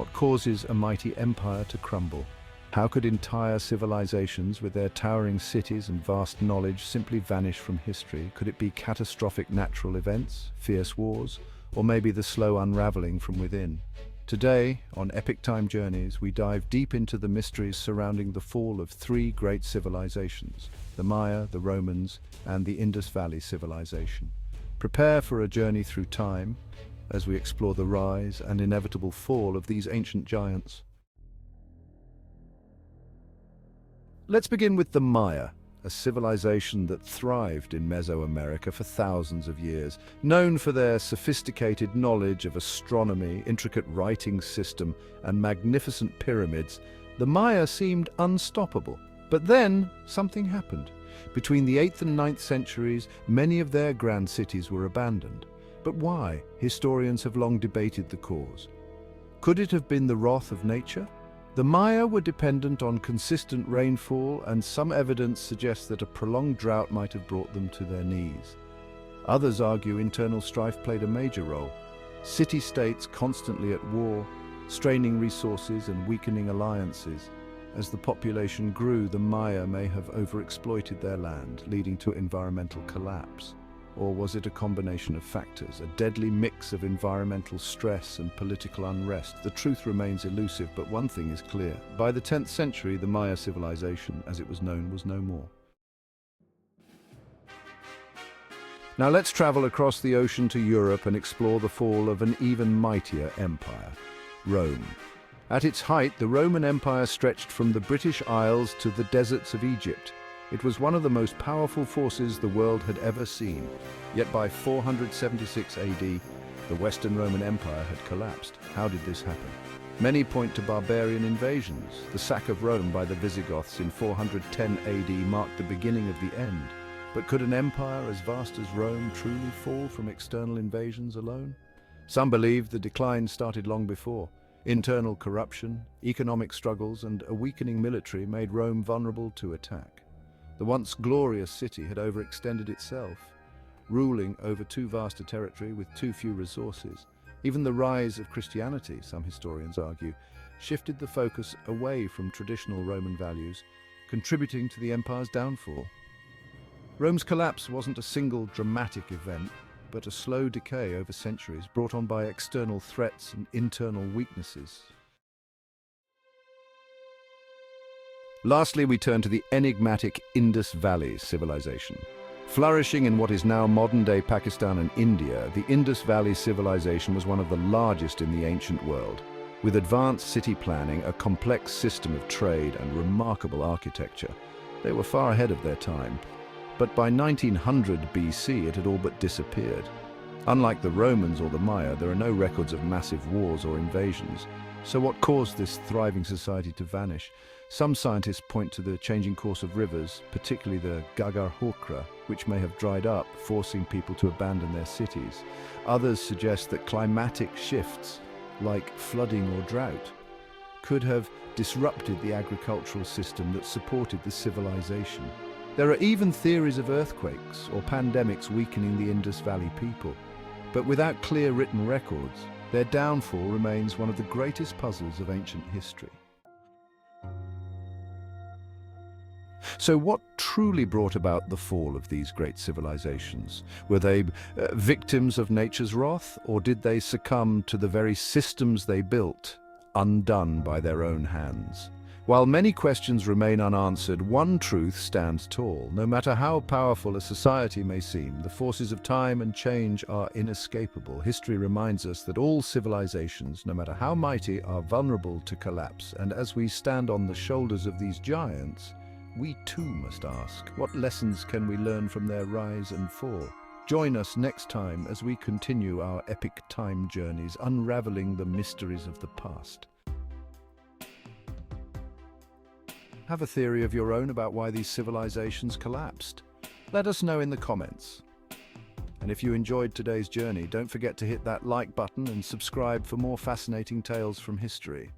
What causes a mighty empire to crumble? How could entire civilizations, with their towering cities and vast knowledge, simply vanish from history? Could it be catastrophic natural events, fierce wars, or maybe the slow unraveling from within? Today, on Epic Time Journeys, we dive deep into the mysteries surrounding the fall of three great civilizations: the Maya, the Romans, and the Indus Valley Civilization. Prepare for a journey through time as we explore the rise and inevitable fall of these ancient giants. Let's begin with the Maya, a civilization that thrived in Mesoamerica for thousands of years. Known for their sophisticated knowledge of astronomy, intricate writing system, and magnificent pyramids, the Maya seemed unstoppable. But then, something happened. Between the 8th and 9th centuries, many of their grand cities were abandoned. But why? Historians have long debated the cause. Could it have been the wrath of nature? The Maya were dependent on consistent rainfall, and some evidence suggests that a prolonged drought might have brought them to their knees. Others argue internal strife played a major role. City-states constantly at war, straining resources and weakening alliances. As the population grew, the Maya may have overexploited their land, leading to environmental collapse. Or was it a combination of factors, a deadly mix of environmental stress and political unrest? The truth remains elusive, but one thing is clear. By the 10th century, the Maya civilization, as it was known, was no more. Now let's travel across the ocean to Europe and explore the fall of an even mightier empire, Rome. At its height, the Roman Empire stretched from the British Isles to the deserts of Egypt. It was one of the most powerful forces the world had ever seen. Yet by 476 AD, the Western Roman Empire had collapsed. How did this happen? Many point to barbarian invasions. The sack of Rome by the Visigoths in 410 AD marked the beginning of the end. But could an empire as vast as Rome truly fall from external invasions alone? Some believe the decline started long before. Internal corruption, economic struggles, and a weakening military made Rome vulnerable to attack. The once glorious city had overextended itself, ruling over too vast a territory with too few resources. Even the rise of Christianity, some historians argue, shifted the focus away from traditional Roman values, contributing to the empire's downfall. Rome's collapse wasn't a single dramatic event, but a slow decay over centuries brought on by external threats and internal weaknesses. Lastly, we turn to the enigmatic Indus Valley Civilization. Flourishing in what is now modern-day Pakistan and India, the Indus Valley Civilization was one of the largest in the ancient world. With advanced city planning, a complex system of trade, and remarkable architecture, they were far ahead of their time. But by 1900 BC, it had all but disappeared. Unlike the Romans or the Maya, there are no records of massive wars or invasions. So what caused this thriving society to vanish? Some scientists point to the changing course of rivers, particularly the Gagar, which may have dried up, forcing people to abandon their cities. Others suggest that climatic shifts, like flooding or drought, could have disrupted the agricultural system that supported the civilization. There are even theories of earthquakes or pandemics weakening the Indus Valley people. But without clear written records, their downfall remains one of the greatest puzzles of ancient history. So what truly brought about the fall of these great civilizations? Were they victims of nature's wrath, or did they succumb to the very systems they built, undone by their own hands? While many questions remain unanswered, one truth stands tall. No matter how powerful a society may seem, the forces of time and change are inescapable. History reminds us that all civilizations, no matter how mighty, are vulnerable to collapse. And as we stand on the shoulders of these giants, we too must ask, what lessons can we learn from their rise and fall? Join us next time as we continue our epic time journeys, unraveling the mysteries of the past. Have a theory of your own about why these civilizations collapsed? Let us know in the comments. And if you enjoyed today's journey, don't forget to hit that like button and subscribe for more fascinating tales from history.